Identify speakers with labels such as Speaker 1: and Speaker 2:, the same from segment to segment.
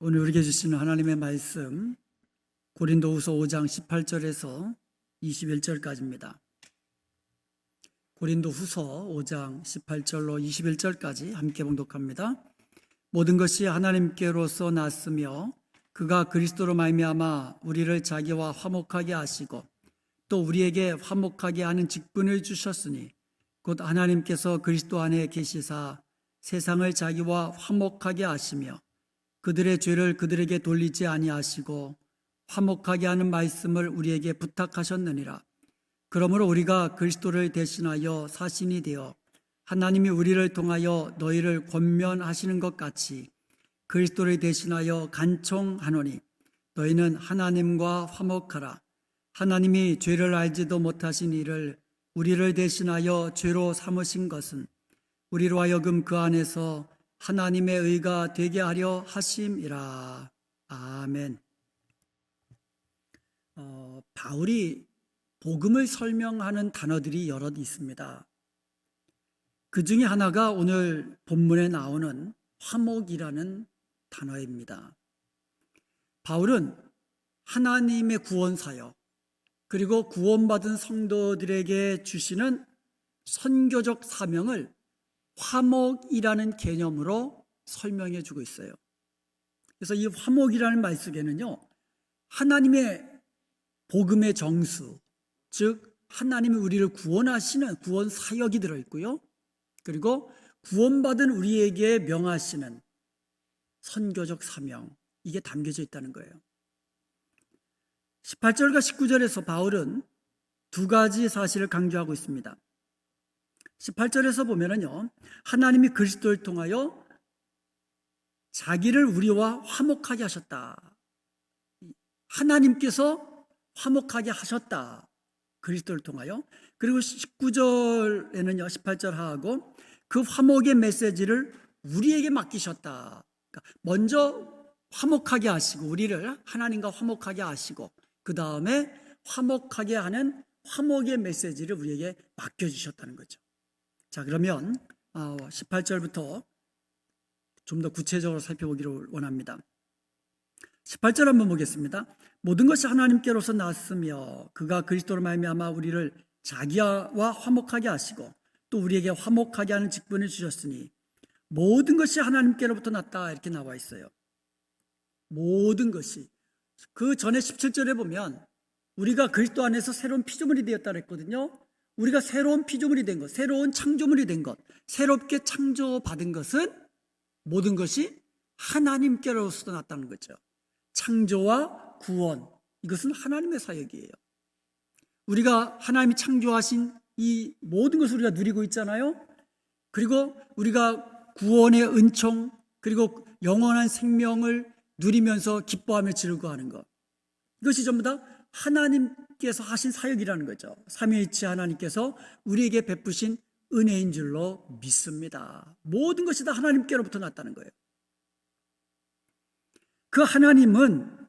Speaker 1: 오늘 우리에게 주시는 하나님의 말씀 고린도후서 5장 18절에서 21절까지입니다. 고린도후서 5장 18절로 21절까지 함께 봉독합니다. 모든 것이 하나님께로서 났으며 그가 그리스도로 말미암아 우리를 자기와 화목하게 하시고 또 우리에게 화목하게 하는 직분을 주셨으니 곧 하나님께서 그리스도 안에 계시사 세상을 자기와 화목하게 하시며 그들의 죄를 그들에게 돌리지 아니하시고 화목하게 하는 말씀을 우리에게 부탁하셨느니라. 그러므로 우리가 그리스도를 대신하여 사신이 되어 하나님이 우리를 통하여 너희를 권면하시는 것 같이 그리스도를 대신하여 간청하노니 너희는 하나님과 화목하라. 하나님이 죄를 알지도 못하신 이를 우리를 대신하여 죄로 삼으신 것은 우리로 하여금 그 안에서 하나님의 의가 되게 하려 하심이라. 아멘. 바울이 복음을 설명하는 단어들이 여럿 있습니다. 그 중에 하나가 오늘 본문에 나오는 화목이라는 단어입니다. 바울은 하나님의 구원 사역 그리고 구원받은 성도들에게 주시는 선교적 사명을 화목이라는 개념으로 설명해 주고 있어요. 그래서 이 화목이라는 말 속에는요, 하나님의 복음의 정수, 즉 하나님이 우리를 구원하시는 구원 사역이 들어있고요, 그리고 구원받은 우리에게 명하시는 선교적 사명, 이게 담겨져 있다는 거예요. 18절과 19절에서 바울은 두 가지 사실을 강조하고 있습니다. 18절에서 보면은요, 하나님이 그리스도를 통하여 자기를 우리와 화목하게 하셨다. 하나님께서 화목하게 하셨다. 그리스도를 통하여. 그리고 19절에는요, 18절 하고 그 화목의 메시지를 우리에게 맡기셨다. 그러니까 먼저 화목하게 하시고 우리를 하나님과 화목하게 하시고 그 다음에 화목하게 하는 화목의 메시지를 우리에게 맡겨주셨다는 거죠. 자, 그러면 18절부터 좀 더 구체적으로 살펴보기를 원합니다. 18절 한번 보겠습니다. 모든 것이 하나님께로서 났으며 그가 그리스도로 말미암아 우리를 자기와 화목하게 하시고 또 우리에게 화목하게 하는 직분을 주셨으니 모든 것이 하나님께로부터 났다 이렇게 나와 있어요. 모든 것이. 그 전에 17절에 보면 우리가 그리스도 안에서 새로운 피조물이 되었다 그랬거든요. 우리가 새로운 피조물이 된 것, 새로운 창조물이 된 것, 새롭게 창조받은 것은 모든 것이 하나님께로부터 났다는 거죠. 창조와 구원, 이것은 하나님의 사역이에요. 우리가 하나님이 창조하신 이 모든 것을 우리가 누리고 있잖아요. 그리고 우리가 구원의 은총, 그리고 영원한 생명을 누리면서 기뻐하며 즐거워하는 것, 이것이 전부 다 하나님께서 하신 사역이라는 거죠. 삼위일체 하나님께서 우리에게 베푸신 은혜인 줄로 믿습니다. 모든 것이 다 하나님께로부터 났다는 거예요. 그 하나님은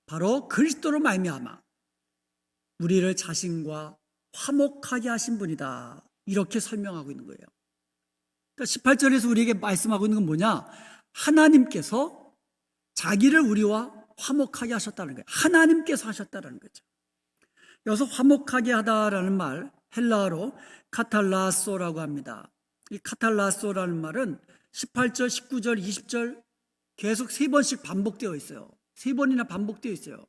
Speaker 1: 바로 그리스도로 말미암아 우리를 자신과 화목하게 하신 분이다. 이렇게 설명하고 있는 거예요. 그러니까 18절에서 우리에게 말씀하고 있는 건 뭐냐? 하나님께서 자기를 우리와 화목하게 하셨다는 거예요. 하나님께서 하셨다는 거죠. 여기서 화목하게 하다라는 말, 헬라어로 카탈라소라고 합니다. 이 카탈라소라는 말은 18절, 19절, 20절 계속 3번씩 반복되어 있어요. 3번이나 반복되어 있어요.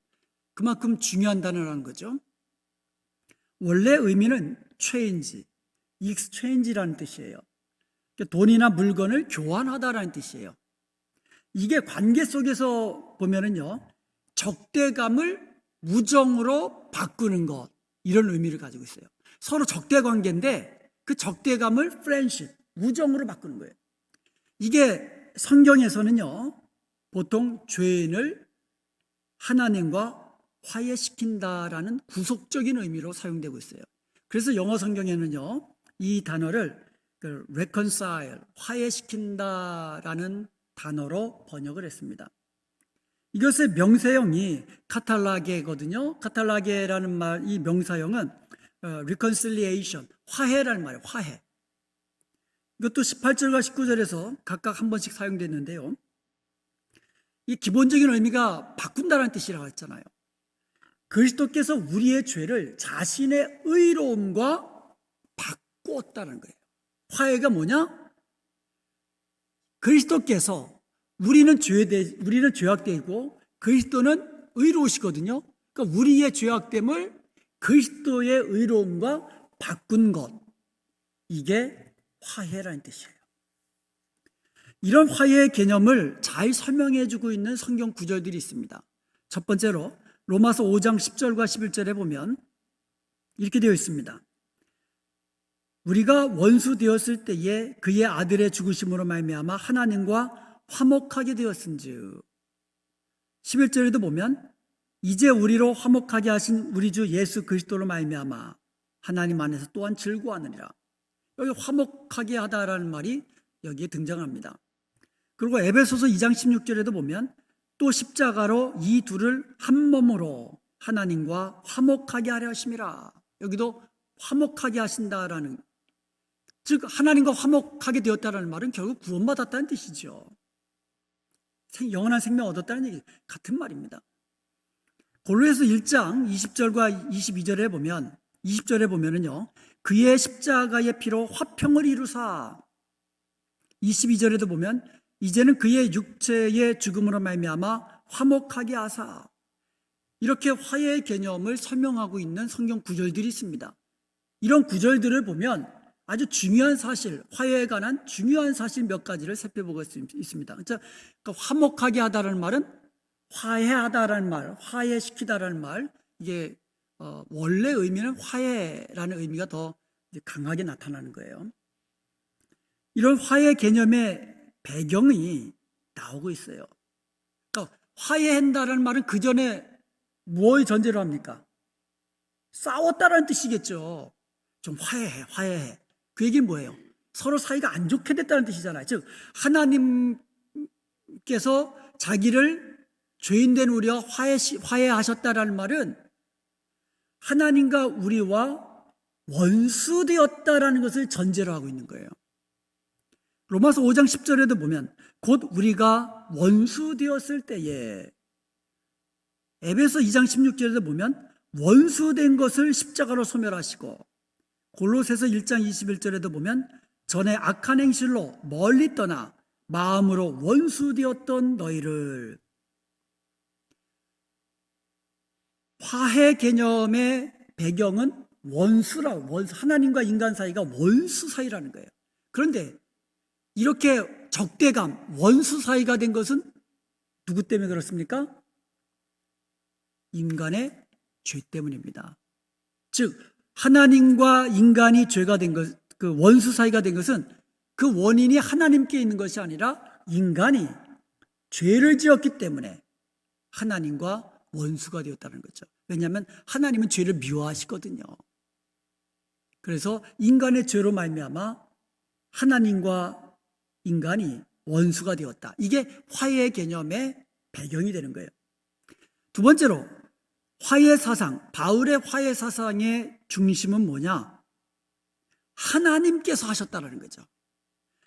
Speaker 1: 그만큼 중요한 단어라는 거죠. 원래 의미는 체인지, 익스체인지라는 뜻이에요. 돈이나 물건을 교환하다라는 뜻이에요. 이게 관계 속에서 보면은요, 적대감을 우정으로 바꾸는 것, 이런 의미를 가지고 있어요. 서로 적대 관계인데 그 적대감을 프렌십, 우정으로 바꾸는 거예요. 이게 성경에서는요, 보통 죄인을 하나님과 화해시킨다라는 구속적인 의미로 사용되고 있어요. 그래서 영어 성경에는요, 이 단어를 reconcile, 화해시킨다라는 단어로 번역을 했습니다. 이것의 명사형이 카탈라게거든요. 카탈라게라는 말, 이 명사형은 reconciliation, 화해라는 말이에요. 화해. 이것도 18절과 19절에서 각각 한 번씩 사용됐는데요. 이 기본적인 의미가 바꾼다는 뜻이라고 했잖아요. 그리스도께서 우리의 죄를 자신의 의로움과 바꾸었다는 거예요. 화해가 뭐냐? 그리스도께서 우리는 죄악되고 그리스도는 의로우시거든요. 그러니까 우리의 죄악됨을 그리스도의 의로움과 바꾼 것, 이게 화해라는 뜻이에요. 이런 화해의 개념을 잘 설명해 주고 있는 성경 구절들이 있습니다. 첫 번째로 로마서 5장 10절과 11절에 보면 이렇게 되어 있습니다. 우리가 원수 되었을 때에 그의 아들의 죽으심으로 말미암아 하나님과 화목하게 되었은즉, 11절에도 보면 이제 우리로 화목하게 하신 우리 주 예수 그리스도로 말미암아 하나님 안에서 또한 즐거워하느니라. 여기 화목하게 하다라는 말이 여기에 등장합니다. 그리고 에베소서 2장 16절에도 보면 또 십자가로 이 둘을 한 몸으로 하나님과 화목하게 하려 하심이라. 여기도 화목하게 하신다라는, 즉 하나님과 화목하게 되었다라는 말은 결국 구원받았다는 뜻이죠. 영원한 생명 얻었다는 얘기 같은 말입니다. 골로새서 1장 20절과 22절에 보면 20절에 보면은요, 그의 십자가의 피로 화평을 이루사, 22절에도 보면 이제는 그의 육체의 죽음으로 말미암아 화목하게 하사, 이렇게 화해의 개념을 설명하고 있는 성경 구절들이 있습니다. 이런 구절들을 보면 아주 중요한 사실, 화해에 관한 중요한 사실 몇 가지를 살펴보고 있습니다. 그러니까 화목하게 하다라는 말은 화해하다라는 말, 화해시키다라는 말, 이게 원래 의미는 화해라는 의미가 더 강하게 나타나는 거예요. 이런 화해 개념의 배경이 나오고 있어요. 그러니까 화해한다라는 말은 그 전에 뭘 전제로 합니까? 싸웠다라는 뜻이겠죠. 좀 화해해. 그 얘기는 뭐예요? 서로 사이가 안 좋게 됐다는 뜻이잖아요. 즉 하나님께서 자기를 죄인된 우리와 화해하셨다라는 말은 하나님과 우리와 원수되었다라는 것을 전제로 하고 있는 거예요. 로마서 5장 10절에도 보면 곧 우리가 원수되었을 때에, 에베소 2장 16절에도 보면 원수된 것을 십자가로 소멸하시고, 골로새서 1장 21절에도 보면 전에 악한 행실로 멀리 떠나 마음으로 원수되었던 너희를, 화해 개념의 배경은 하나님과 인간 사이가 원수 사이라는 거예요. 그런데 이렇게 적대감, 원수 사이가 된 것은 누구 때문에 그렇습니까? 인간의 죄 때문입니다. 즉 하나님과 인간이 죄가 된 것, 그 원수 사이가 된 것은 그 원인이 하나님께 있는 것이 아니라 인간이 죄를 지었기 때문에 하나님과 원수가 되었다는 거죠. 왜냐하면 하나님은 죄를 미워하시거든요. 그래서 인간의 죄로 말미암아 하나님과 인간이 원수가 되었다. 이게 화해의 개념의 배경이 되는 거예요. 두 번째로 화해 사상, 바울의 화해 사상의 중심은 뭐냐? 하나님께서 하셨다는 거죠.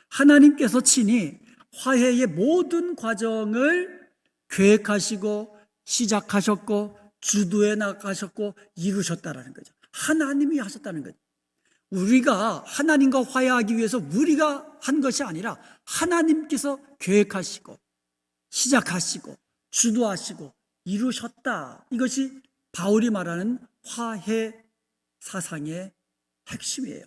Speaker 1: 하나님께서 친히 화해의 모든 과정을 계획하시고 시작하셨고 주도해 나가셨고 이루셨다는 거죠. 하나님이 하셨다는 거죠. 우리가 하나님과 화해하기 위해서 우리가 한 것이 아니라 하나님께서 계획하시고 시작하시고 주도하시고 이루셨다. 이것이 바울이 말하는 화해 사상의 핵심이에요.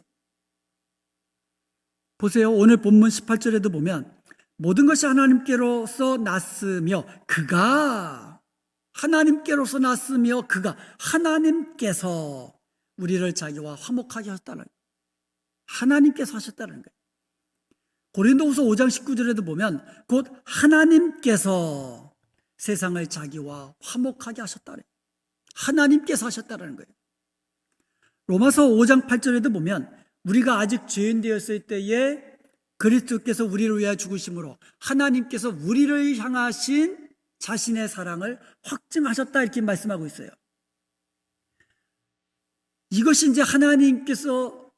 Speaker 1: 보세요. 오늘 본문 18절에도 보면 모든 것이 하나님께로서 났으며 그가, 하나님께로서 났으며 그가, 하나님께서 우리를 자기와 화목하게 하셨다는, 하나님께서 하셨다는 거예요. 고린도후서 5장 19절에도 보면 곧 하나님께서 세상을 자기와 화목하게 하셨다는, 하나님께서 하셨다는 거예요. 로마서 5장 8절에도 보면 우리가 아직 죄인 되었을 때에 그리스도께서 우리를 위하여 죽으심으로 하나님께서 우리를 향하신 자신의 사랑을 확증하셨다, 이렇게 말씀하고 있어요. 이것이 이제 하나님께서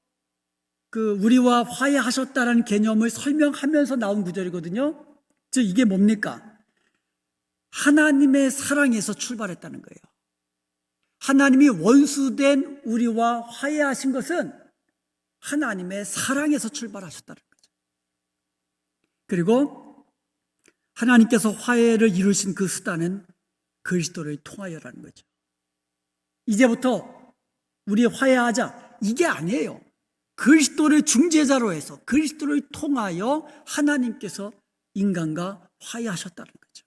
Speaker 1: 우리와 화해하셨다라는 개념을 설명하면서 나온 구절이거든요. 즉 이게 뭡니까? 하나님의 사랑에서 출발했다는 거예요. 하나님이 원수된 우리와 화해하신 것은 하나님의 사랑에서 출발하셨다는 거죠. 그리고 하나님께서 화해를 이루신 그 수단은 그리스도를 통하여라는 거죠. 이제부터 우리 화해하자, 이게 아니에요. 그리스도를 중재자로 해서 그리스도를 통하여 하나님께서 인간과 화해하셨다는 거죠.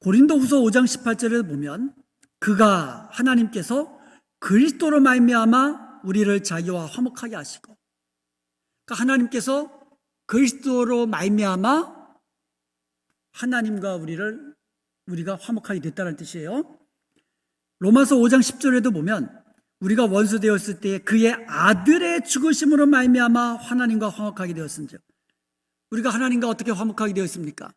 Speaker 1: 고린도후서 5장 18절에 보면 그가 하나님께서 그리스도로 말미암아 우리를 자기와 화목하게 하시고, 그러니까 하나님께서 그리스도로 말미암아 하나님과 우리가 화목하게 됐다는 뜻이에요. 로마서 5장 10절에도 보면 우리가 원수 되었을 때 그의 아들의 죽으심으로 말미암아 하나님과 화목하게 되었은즉, 우리가 하나님과 어떻게 화목하게 되었습니까?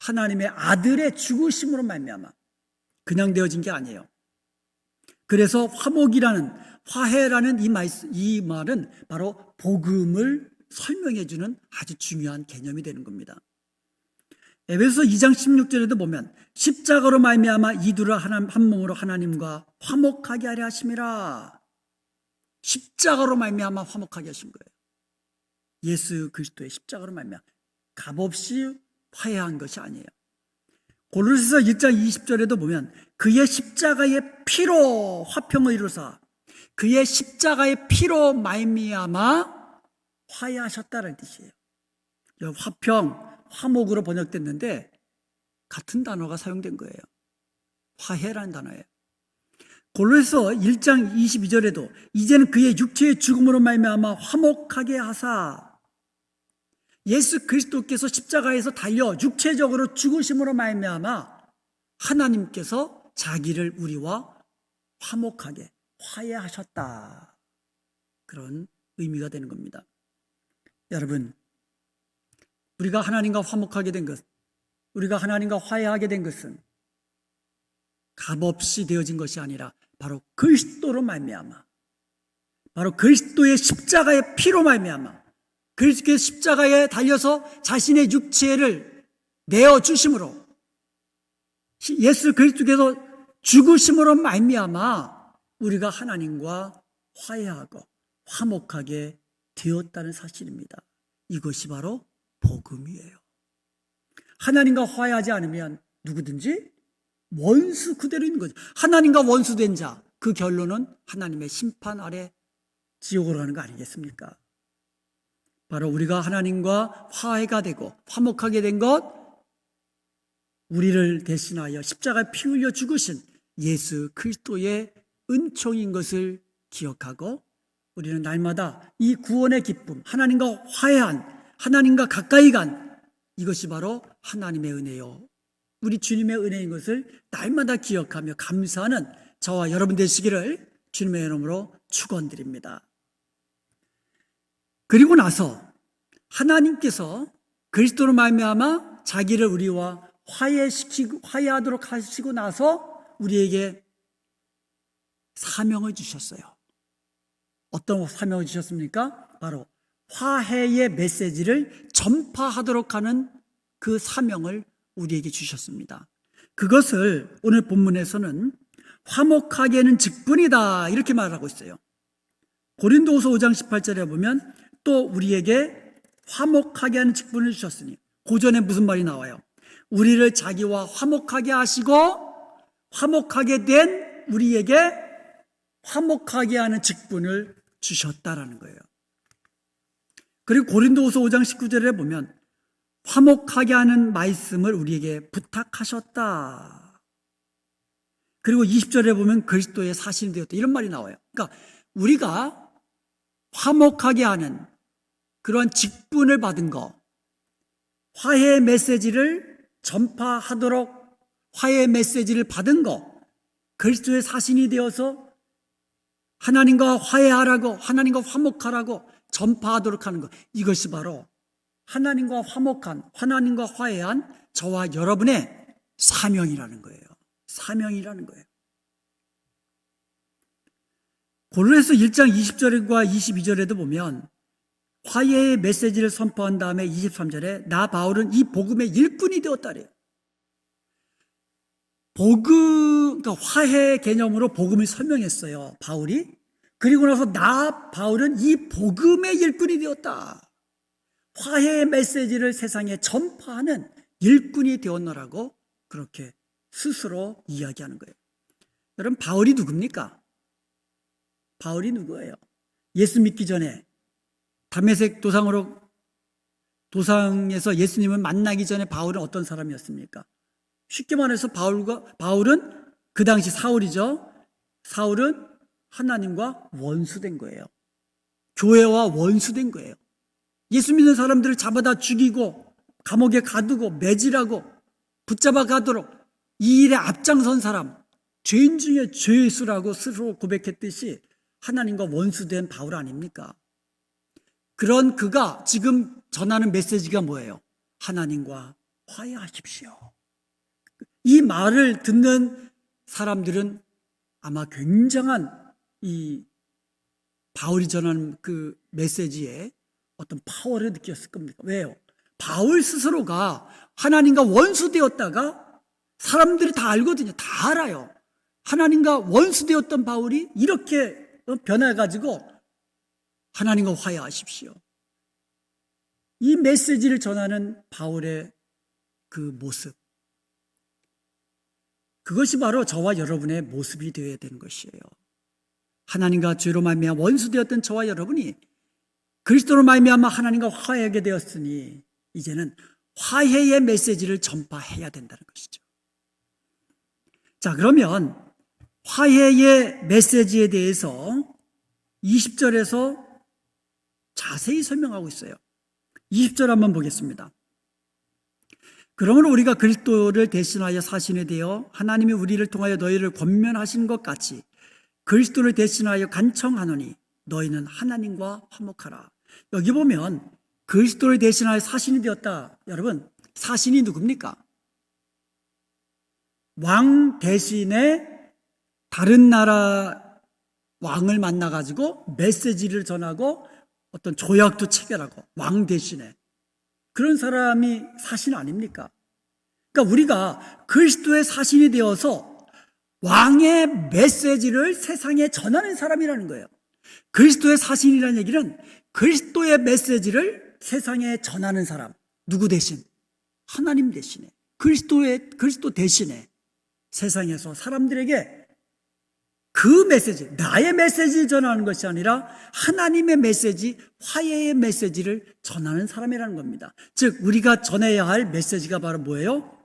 Speaker 1: 하나님의 아들의 죽으심으로 말미암아. 그냥 되어진 게 아니에요. 그래서 화해라는 이 말은 바로 복음을 설명해 주는 아주 중요한 개념이 되는 겁니다. 에베소서 2장 16절에도 보면 십자가로 말미암아 이들을 한 몸으로 하나님과 화목하게 하려 하심이라. 십자가로 말미암아 화목하게 하신 거예요. 예수 그리스도의 십자가로 말미암아 값없이 화해한 것이 아니에요. 고린도서 1장 20절에도 보면 그의 십자가의 피로 화평을 이루사, 그의 십자가의 피로 말미암아 화해하셨다는 뜻이에요. 화평, 화목으로 번역됐는데 같은 단어가 사용된 거예요. 화해라는 단어예요. 골로새서 1장 22절에도 이제는 그의 육체의 죽음으로 말미암아 화목하게 하사, 예수 그리스도께서 십자가에서 달려 육체적으로 죽으심으로 말미암아 하나님께서 자기를 우리와 화목하게 화해하셨다. 그런 의미가 되는 겁니다. 여러분, 우리가 하나님과 화목하게 된 것, 우리가 하나님과 화해하게 된 것은 값없이 되어진 것이 아니라 바로 그리스도로 말미암아, 바로 그리스도의 십자가의 피로 말미암아, 그리스도의 십자가에 달려서 자신의 육체를 내어주심으로, 예수 그리스도께서 죽으심으로 말미암아 우리가 하나님과 화해하고 화목하게 되었다는 사실입니다. 이것이 바로 복음이에요. 하나님과 화해하지 않으면 누구든지 원수 그대로 있는 거죠. 하나님과 원수된 자, 그 결론은 하나님의 심판 아래 지옥으로 가는 거 아니겠습니까? 바로 우리가 하나님과 화해가 되고 화목하게 된 것, 우리를 대신하여 십자가에 피 흘려 죽으신 예수 그리스도의 은총인 것을 기억하고, 우리는 날마다 이 구원의 기쁨, 하나님과 화해한, 하나님과 가까이 간, 이것이 바로 하나님의 은혜요, 우리 주님의 은혜인 것을 날마다 기억하며 감사하는 저와 여러분 되시기를 주님의 이름으로 축원드립니다. 그리고 나서 하나님께서 그리스도로 말미암아 자기를 우리와 화해하도록 하시고 나서 우리에게 사명을 주셨어요. 어떤 사명을 주셨습니까? 바로 화해의 메시지를 전파하도록 하는 그 사명을 우리에게 주셨습니다. 그것을 오늘 본문에서는 화목하게는 직분이다, 이렇게 말하고 있어요. 고린도후서 5장 18절에 보면 또 우리에게 화목하게 하는 직분을 주셨으니, 고전에 무슨 말이 나와요? 우리를 자기와 화목하게 하시고 화목하게 된 우리에게 화목하게 하는 직분을 주셨다라는 거예요. 그리고 고린도후서 5장 19절에 보면 화목하게 하는 말씀을 우리에게 부탁하셨다. 그리고 20절에 보면 그리스도의 사신이 되었다, 이런 말이 나와요. 그러니까 우리가 화목하게 하는 그런 직분을 받은 거, 화해의 메시지를 전파하도록 화해의 메시지를 받은 거, 그리스도의 사신이 되어서 하나님과 화해하라고, 하나님과 화목하라고 전파하도록 하는 것, 이것이 바로 하나님과 화목한, 하나님과 화해한 저와 여러분의 사명이라는 거예요. 사명이라는 거예요. 고린도서 1장 20절과 22절에도 보면 화해의 메시지를 선포한 다음에 23절에 나 바울은 이 복음의 일꾼이 되었다래요. 그러니까 화해 개념으로 복음을 설명했어요, 바울이. 그리고 나서 바울은 이 복음의 일꾼이 되었다. 화해의 메시지를 세상에 전파하는 일꾼이 되었노라고 그렇게 스스로 이야기하는 거예요. 여러분, 바울이 누굽니까? 바울이 누구예요? 예수 믿기 전에 다메섹 도상에서 예수님을 만나기 전에 바울은 어떤 사람이었습니까? 쉽게 말해서 바울은 그 당시 사울이죠. 사울은 하나님과 원수된 거예요. 교회와 원수된 거예요. 예수 믿는 사람들을 잡아다 죽이고 감옥에 가두고 매질하고 붙잡아 가도록 이 일에 앞장선 사람, 죄인 중에 죄수라고 스스로 고백했듯이 하나님과 원수된 바울 아닙니까? 그런 그가 지금 전하는 메시지가 뭐예요? 하나님과 화해하십시오. 이 말을 듣는 사람들은 아마 굉장한 이 바울이 전하는 그 메시지에 어떤 파워를 느꼈을 겁니다. 왜요? 바울 스스로가 하나님과 원수되었다가 사람들이 다 알거든요. 다 알아요. 하나님과 원수되었던 바울이 이렇게 변해가지고 하나님과 화해하십시오. 이 메시지를 전하는 바울의 그 모습, 그것이 바로 저와 여러분의 모습이 되어야 되는 것이에요. 하나님과 죄로 말미암아 원수되었던 저와 여러분이 그리스도로 말미암아 하나님과 화해하게 되었으니 이제는 화해의 메시지를 전파해야 된다는 것이죠. 자, 그러면 화해의 메시지에 대해서 20절에서 자세히 설명하고 있어요. 20절 한번 보겠습니다. 그러므로 우리가 그리스도를 대신하여 사신이 되어 하나님이 우리를 통하여 너희를 권면하신 것 같이 그리스도를 대신하여 간청하노니 너희는 하나님과 화목하라. 여기 보면 그리스도를 대신하여 사신이 되었다. 여러분, 사신이 누굽니까? 왕 대신에 다른 나라 왕을 만나가지고 메시지를 전하고 어떤 조약도 체결하고 왕 대신에 그런 사람이 사신 아닙니까? 그러니까 우리가 그리스도의 사신이 되어서 왕의 메시지를 세상에 전하는 사람이라는 거예요. 그리스도의 사신이라는 얘기는 그리스도의 메시지를 세상에 전하는 사람. 누구 대신? 하나님 대신에. 그리스도 대신에 세상에서 사람들에게 그 메시지, 나의 메시지를 전하는 것이 아니라 하나님의 메시지, 화해의 메시지를 전하는 사람이라는 겁니다. 즉 우리가 전해야 할 메시지가 바로 뭐예요?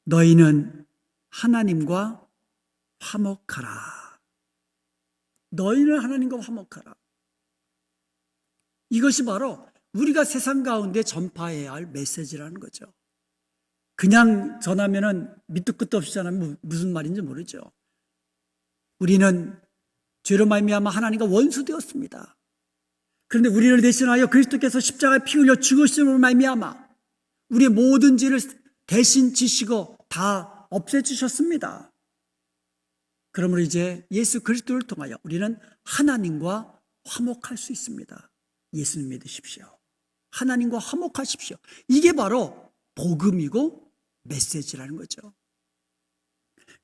Speaker 1: 너희는 하나님과 화목하라. 너희는 하나님과 화목하라. 이것이 바로 우리가 세상 가운데 전파해야 할 메시지라는 거죠. 그냥 전하면은 밑도 끝도 없이 전하면 무슨 말인지 모르죠. 우리는 죄로 말미암아 하나님과 원수되었습니다. 그런데 우리를 대신하여 그리스도께서 십자가에 피 흘려 죽으심으로 말미암아 우리의 모든 죄를 대신 지시고 다 없애주셨습니다. 그러므로 이제 예수 그리스도를 통하여 우리는 하나님과 화목할 수 있습니다. 예수님 믿으십시오. 하나님과 화목하십시오. 이게 바로 복음이고 메시지라는 거죠.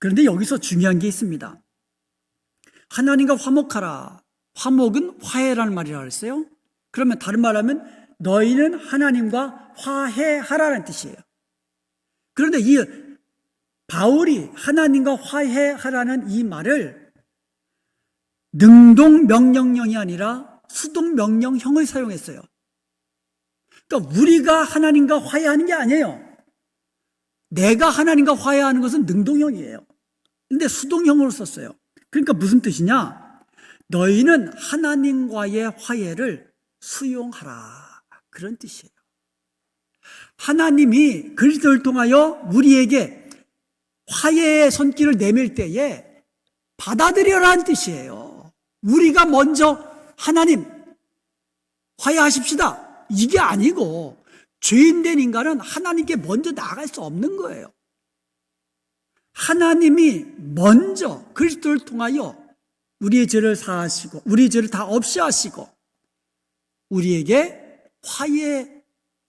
Speaker 1: 그런데 여기서 중요한 게 있습니다. 하나님과 화목하라. 화목은 화해라는 말이라고 했어요. 그러면 다른 말하면 너희는 하나님과 화해하라는 뜻이에요. 그런데 이 바울이 하나님과 화해하라는 이 말을 능동명령형이 아니라 수동명령형을 사용했어요. 그러니까 우리가 하나님과 화해하는 게 아니에요. 내가 하나님과 화해하는 것은 능동형이에요. 그런데 수동형으로 썼어요. 그러니까 무슨 뜻이냐? 너희는 하나님과의 화해를 수용하라. 그런 뜻이에요. 하나님이 그리스도를 통하여 우리에게 화해의 손길을 내밀 때에 받아들여라는 뜻이에요. 우리가 먼저 하나님 화해하십시다. 이게 아니고 죄인된 인간은 하나님께 먼저 나아갈 수 없는 거예요. 하나님이 먼저 그리스도를 통하여 우리의 죄를 사하시고 우리의 죄를 다 없이 하시고 우리에게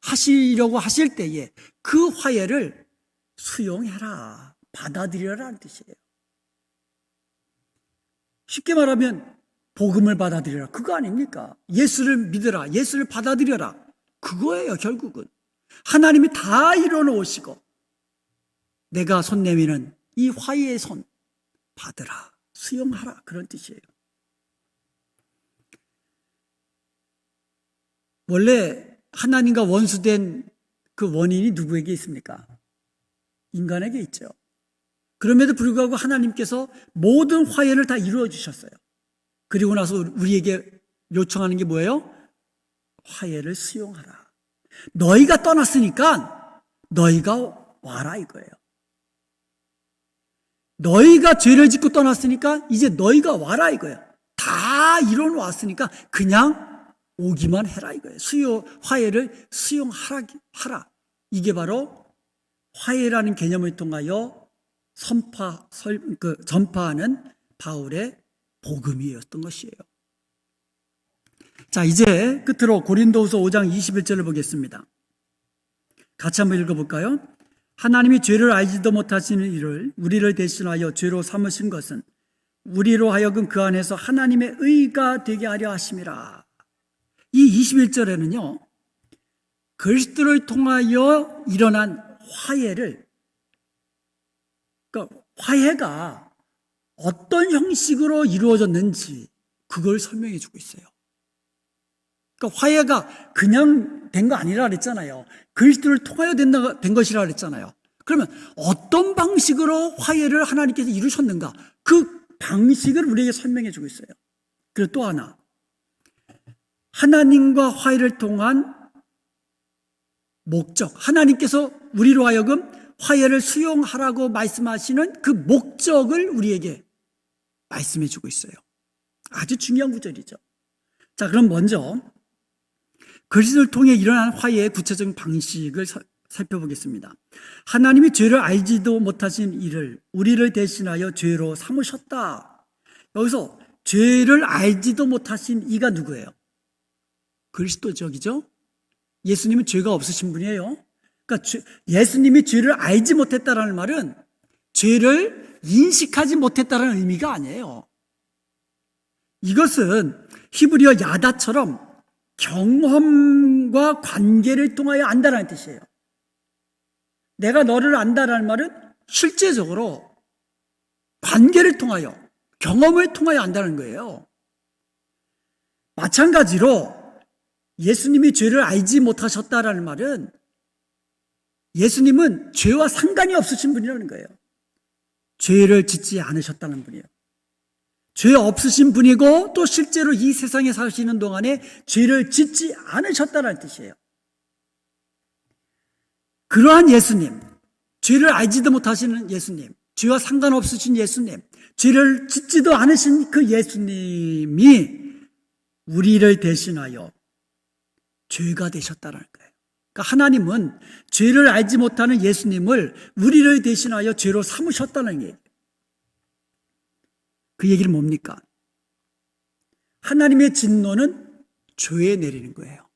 Speaker 1: 화해하시려고 하실 때에 그 화해를 수용해라, 받아들여라는 뜻이에요. 쉽게 말하면 복음을 받아들여라, 그거 아닙니까? 예수를 믿어라, 예수를 받아들여라, 그거예요. 결국은 하나님이 다 이뤄놓으시고 내가 손 내미는 이 화해의 손 받으라, 수용하라, 그런 뜻이에요. 원래 하나님과 원수된 그 원인이 누구에게 있습니까? 인간에게 있죠. 그럼에도 불구하고 하나님께서 모든 화해를 다 이루어 주셨어요. 그리고 나서 우리에게 요청하는 게 뭐예요? 화해를 수용하라. 너희가 떠났으니까 너희가 와라, 이거예요. 너희가 죄를 짓고 떠났으니까 이제 너희가 와라, 이거예요. 다 이뤄 놓았으니까 그냥 오기만 해라, 이거예요. 화해를 수용하라. 이게 바로 화해라는 개념을 통하여 전파하는 바울의 복음이었던 것이에요. 자, 이제 끝으로 고린도후서 5장 21절을 보겠습니다. 같이 한번 읽어볼까요? 하나님이 죄를 알지도 못하시는 이를 우리를 대신하여 죄로 삼으신 것은 우리로 하여금 그 안에서 하나님의 의가 되게 하려 하심이라. 이 21절에는요, 그리스도를 통하여 일어난 화해를, 그러니까 화해가 어떤 형식으로 이루어졌는지 그걸 설명해 주고 있어요. 그러니까 화해가 그냥 된 거 아니라 그랬잖아요. 그리스도를 통하여 된 것이라 그랬잖아요. 그러면 어떤 방식으로 화해를 하나님께서 이루셨는가? 그 방식을 우리에게 설명해 주고 있어요. 그리고 또 하나, 하나님과 화해를 통한 목적, 하나님께서 우리로 하여금 화해를 수용하라고 말씀하시는 그 목적을 우리에게 말씀해 주고 있어요. 아주 중요한 구절이죠. 자, 그럼 먼저 그리스도를 통해 일어난 화해의 구체적인 방식을 살펴보겠습니다. 하나님이 죄를 알지도 못하신 이를 우리를 대신하여 죄로 삼으셨다. 여기서 죄를 알지도 못하신 이가 누구예요? 그리스도적이죠? 예수님은 죄가 없으신 분이에요. 그러니까 예수님이 죄를 알지 못했다라는 말은 죄를 인식하지 못했다는 의미가 아니에요. 이것은 히브리어 야다처럼 경험과 관계를 통하여 안다라는 뜻이에요. 내가 너를 안다라는 말은 실제적으로 관계를 통하여, 경험을 통하여 안다는 거예요. 마찬가지로 예수님이 죄를 알지 못하셨다라는 말은 예수님은 죄와 상관이 없으신 분이라는 거예요. 죄를 짓지 않으셨다는 분이에요. 죄 없으신 분이고 또 실제로 이 세상에 사시는 동안에 죄를 짓지 않으셨다는 뜻이에요. 그러한 예수님, 죄를 알지도 못하시는 예수님, 죄와 상관없으신 예수님, 죄를 짓지도 않으신 그 예수님이 우리를 대신하여 죄가 되셨다는 거예요. 그러니까 하나님은 죄를 알지 못하는 예수님을 우리를 대신하여 죄로 삼으셨다는 얘기예요. 그 얘기는 뭡니까? 하나님의 진노는 죄에 내리는 거예요.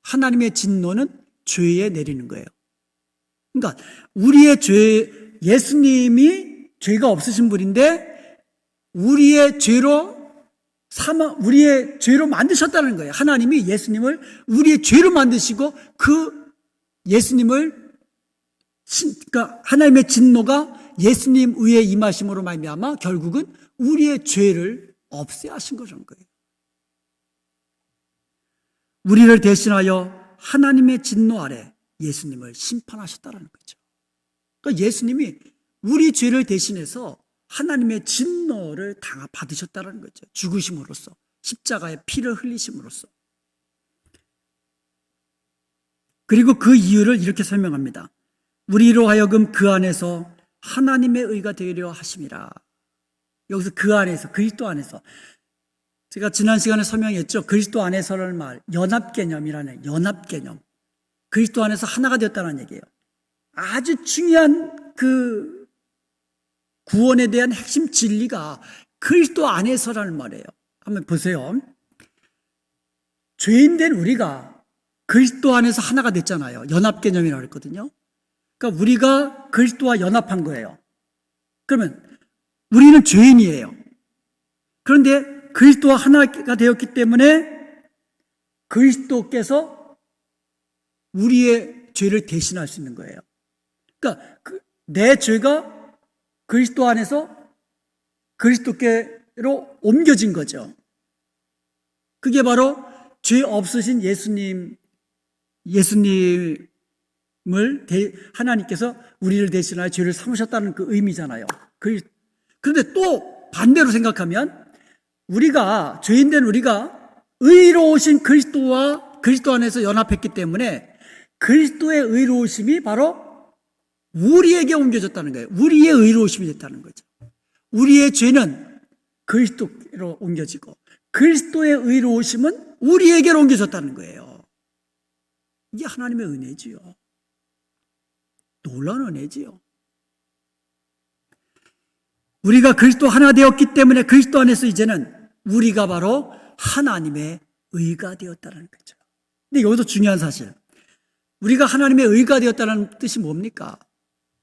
Speaker 1: 하나님의 진노는 죄에 내리는 거예요. 그러니까 우리의 예수님이 죄가 없으신 분인데 우리의 죄로 만드셨다는 거예요. 하나님이 예수님을 우리의 죄로 만드시고 그 예수님을, 그러니까 하나님의 진노가 예수님 위에 임하심으로 말미암아 결국은 우리의 죄를 없애야 하신 거라는 거예요. 우리를 대신하여 하나님의 진노 아래 예수님을 심판하셨다는 거죠. 그러니까 예수님이 우리 죄를 대신해서 하나님의 진노를 받으셨다는 거죠. 죽으심으로써, 십자가에 피를 흘리심으로써. 그리고 그 이유를 이렇게 설명합니다. 우리로 하여금 그 안에서 하나님의 의가 되려 하심이라. 여기서 그 안에서, 그리스도 안에서. 제가 지난 시간에 설명했죠. 그리스도 안에서라는 말, 연합 개념이라는, 연합 개념. 그리스도 안에서 하나가 되었다는 얘기예요. 아주 중요한 그 구원에 대한 핵심 진리가 그리스도 안에서라는 말이에요. 한번 보세요. 죄인된 우리가 그리스도 안에서 하나가 됐잖아요. 연합 개념이라고 했거든요. 그러니까 우리가 그리스도와 연합한 거예요. 그러면 우리는 죄인이에요. 그런데 그리스도와 하나가 되었기 때문에 그리스도께서 우리의 죄를 대신할 수 있는 거예요. 그러니까 내 죄가 그리스도 안에서 그리스도께로 옮겨진 거죠. 그게 바로 죄 없으신 예수님을 하나님께서 우리를 대신하여 죄를 삼으셨다는 그 의미잖아요. 그런데 또 반대로 생각하면 우리가 죄인된 우리가 의로우신 그리스도와 그리스도 안에서 연합했기 때문에 그리스도의 의로우심이 바로 우리에게 옮겨졌다는 거예요. 우리의 의로우심이 됐다는 거죠. 우리의 죄는 그리스도로 옮겨지고 그리스도의 의로우심은 우리에게로 옮겨졌다는 거예요. 이게 하나님의 은혜지요. 놀라운 은혜지요. 우리가 그리스도 하나 되었기 때문에 그리스도 안에서 이제는 우리가 바로 하나님의 의가 되었다는 거죠. 근데 여기서 중요한 사실, 우리가 하나님의 의가 되었다는 뜻이 뭡니까?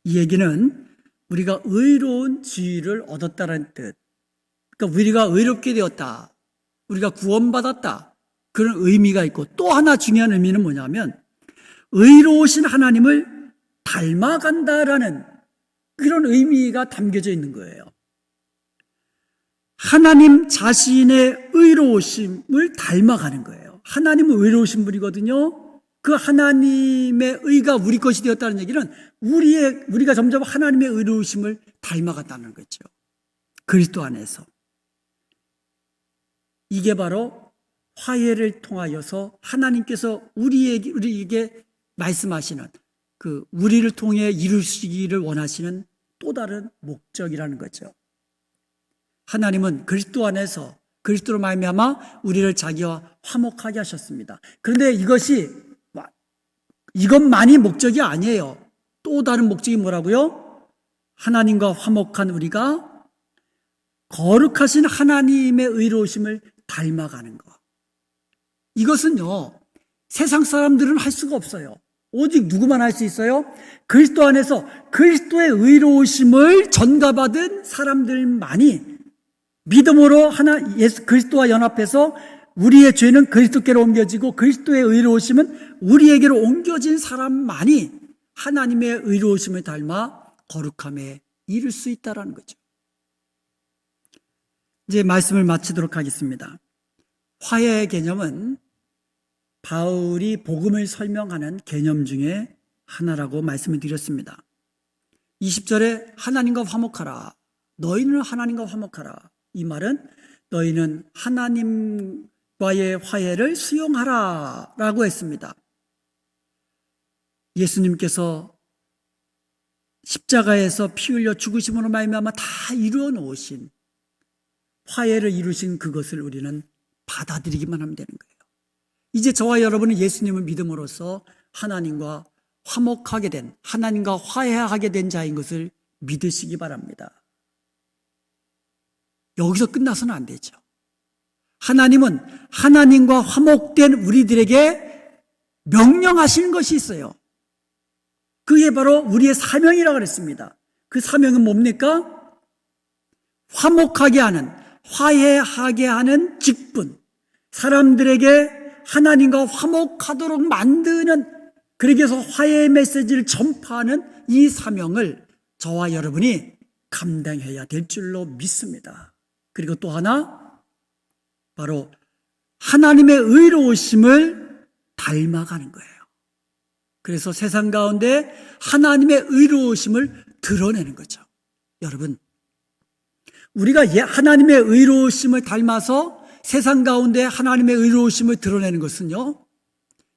Speaker 1: 이 얘기는 우리가 의로운 지위를 얻었다는 뜻. 그러니까 우리가 의롭게 되었다, 우리가 구원받았다, 그런 의미가 있고, 또 하나 중요한 의미는 뭐냐면 의로우신 하나님을 닮아간다라는 그런 의미가 담겨져 있는 거예요. 하나님 자신의 의로우심을 닮아가는 거예요. 하나님은 의로우신 분이거든요. 그 하나님의 의가 우리 것이 되었다는 얘기는 우리가 점점 하나님의 의로우심을 닮아간다는 거죠. 그리스도 안에서. 이게 바로 화해를 통하여서 하나님께서 우리에게 말씀하시는 그 우리를 통해 이루시기를 원하시는 또 다른 목적이라는 거죠. 하나님은 그리스도 안에서 그리스도로 말미암아 우리를 자기와 화목하게 하셨습니다. 그런데 이것만이 목적이 아니에요. 또 다른 목적이 뭐라고요? 하나님과 화목한 우리가 거룩하신 하나님의 의로우심을 닮아가는 것. 이것은요, 세상 사람들은 할 수가 없어요. 오직 누구만 할 수 있어요? 그리스도 안에서 그리스도의 의로우심을 전가받은 사람들만이 믿음으로 그리스도와 연합해서 우리의 죄는 그리스도께로 옮겨지고 그리스도의 의로우심은 우리에게로 옮겨진 사람만이 하나님의 의로우심을 닮아 거룩함에 이를 수 있다는 거죠. 이제 말씀을 마치도록 하겠습니다. 화해의 개념은 바울이 복음을 설명하는 개념 중에 하나라고 말씀을 드렸습니다. 20절에 하나님과 화목하라. 너희는 하나님과 화목하라. 이 말은 너희는 하나님과의 화해를 수용하라 라고 했습니다. 예수님께서 십자가에서 피 흘려 죽으심으로 말미암아 다 이루어 놓으신 화해를 이루신 그것을 우리는 받아들이기만 하면 되는 거예요. 이제 저와 여러분은 예수님을 믿음으로써 하나님과 화목하게 된, 하나님과 화해하게 된 자인 것을 믿으시기 바랍니다. 여기서 끝나서는 안 되죠. 하나님은 하나님과 화목된 우리들에게 명령하시는 것이 있어요. 그게 바로 우리의 사명이라고 그랬습니다. 그 사명은 뭡니까? 화목하게 하는, 화해하게 하는 직분, 사람들에게 하나님과 화목하도록 만드는, 그러기 위해서 화해의 메시지를 전파하는 이 사명을 저와 여러분이 감당해야 될 줄로 믿습니다. 그리고 또 하나, 바로 하나님의 의로우심을 닮아가는 거예요. 그래서 세상 가운데 하나님의 의로우심을 드러내는 거죠. 여러분, 우리가 하나님의 의로우심을 닮아서 세상 가운데 하나님의 의로우심을 드러내는 것은요,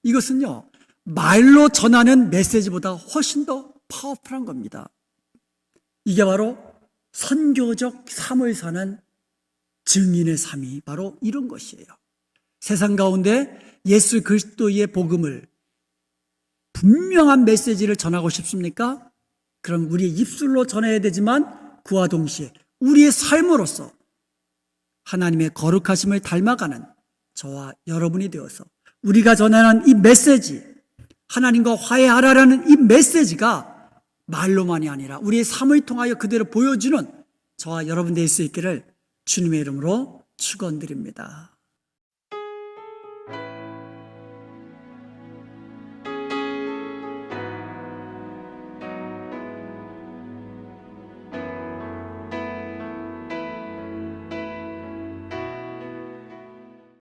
Speaker 1: 이것은요, 말로 전하는 메시지보다 훨씬 더 파워풀한 겁니다. 이게 바로 선교적 삶을 사는 증인의 삶이 바로 이런 것이에요. 세상 가운데 예수 그리스도의 복음을, 분명한 메시지를 전하고 싶습니까? 그럼 우리의 입술로 전해야 되지만 그와 동시에 우리의 삶으로서 하나님의 거룩하심을 닮아가는 저와 여러분이 되어서 우리가 전하는 이 메시지, 하나님과 화해하라라는 이 메시지가 말로만이 아니라 우리의 삶을 통하여 그대로 보여주는 저와 여러분 될 수 있기를 주님의 이름으로 축원드립니다.